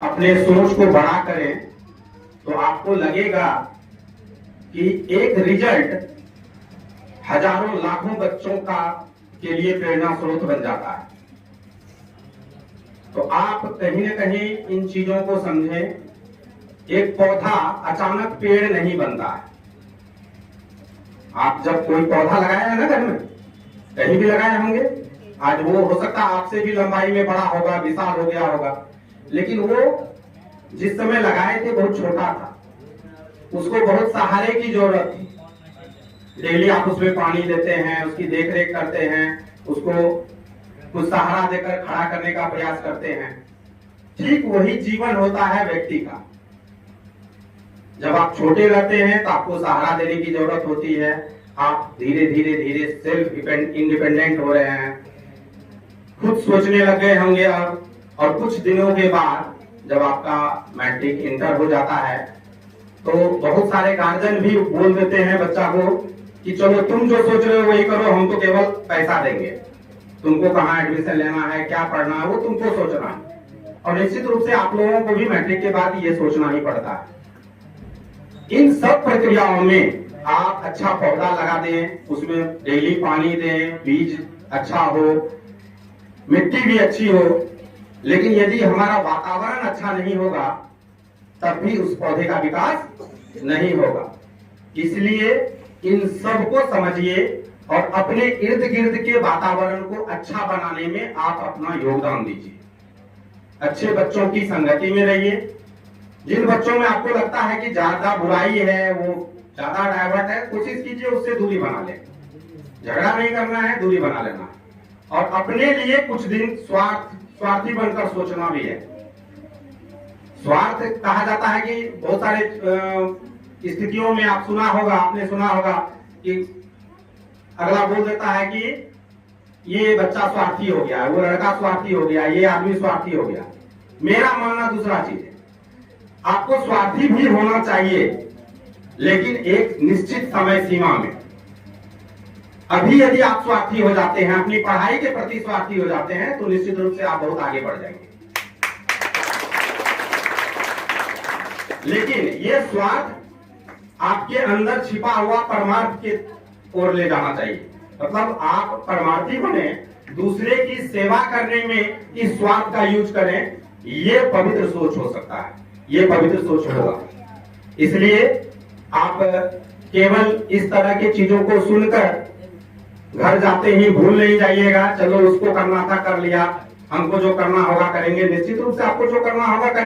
अपने सोच को बड़ा करें तो आपको लगेगा कि एक रिजल्ट हजारों लाखों बच्चों का के लिए प्रेरणा स्रोत बन जाता है। तो आप कहीं न कहीं इन चीजों को समझें। एक पौधा अचानक पेड़ नहीं बनता है। आप जब कोई पौधा लगाया है ना घर में, कहीं भी लगाए होंगे, आज वो हो सकता है आपसे भी लंबाई में बड़ा होगा, विशाल हो गया होगा, लेकिन वो जिस समय लगाए थे बहुत छोटा था, उसको बहुत सहारे की जरूरत थी। डेली आप उसमें पानी देते हैं, उसकी देखरेख करते हैं, उसको कुछ सहारा देकर खड़ा करने का प्रयास करते हैं। ठीक वही जीवन होता है व्यक्ति का। जब आप छोटे रहते हैं तो आपको सहारा देने की जरूरत होती है। आप धीरे धीरे धीरे सेल्फ इंडिपेंडेंट हो रहे हैं, खुद सोचने लग गए होंगे अब। और कुछ दिनों के बाद जब आपका मैट्रिक इंटर हो जाता है तो बहुत सारे गार्जियन भी बोल देते हैं बच्चा को कि चलो तुम जो सोच रहे हो वही करो, हम तो केवल पैसा देंगे, तुमको कहाँ एडमिशन लेना है, क्या पढ़ना है, वो तुमको सोचना है। और निश्चित रूप से आप लोगों को भी मैट्रिक के बाद ये सोचना ही पड़ता है। इन सब प्रक्रियाओं में आप अच्छा पौधा लगा दें, उसमें डेली पानी दें, बीज अच्छा हो, मिट्टी भी अच्छी हो, लेकिन यदि हमारा वातावरण अच्छा नहीं होगा तब भी उस पौधे का विकास नहीं होगा। इसलिए इन सब को समझिए और अपने इर्द गिर्द के वातावरण को अच्छा बनाने में आप अपना योगदान दीजिए। अच्छे बच्चों की संगति में रहिए। जिन बच्चों में आपको लगता है कि ज्यादा बुराई है, वो ज्यादा डाइवर्ट है, कोशिश कीजिए उससे दूरी बना ले। झगड़ा नहीं करना है, दूरी बना लेना है। और अपने लिए कुछ दिन स्वार्थी बनकर सोचना भी है। स्वार्थ कहा जाता है कि बहुत सारे स्थितियों में आप सुना होगा, आपने सुना होगा कि अगला बोल देता है कि ये बच्चा स्वार्थी हो गया, वो लड़का स्वार्थी हो गया, ये आदमी स्वार्थी हो गया। मेरा मानना दूसरा चीज है। आपको स्वार्थी भी होना चाहिए, लेकिन एक निश्चित समय सीमा में। अभी यदि आप स्वार्थी हो जाते हैं, अपनी पढ़ाई के प्रति स्वार्थी हो जाते हैं, तो निश्चित रूप से आप बहुत आगे बढ़ जाएंगे। लेकिन ये स्वार्थ आपके अंदर छिपा हुआ परमार्थ के ओर ले जाना चाहिए। मतलब आप परमार्थी बने, दूसरे की सेवा करने में इस स्वार्थ का यूज करें। ये पवित्र सोच हो सकता है, ये पवित्र सोच होगा। इसलिए आप केवल इस तरह की चीजों को सुनकर घर जाते ही भूल नहीं जाइएगा, चलो उसको करना था कर लिया, हमको जो करना होगा करेंगे। निश्चित रूप से आपको जो करना होगा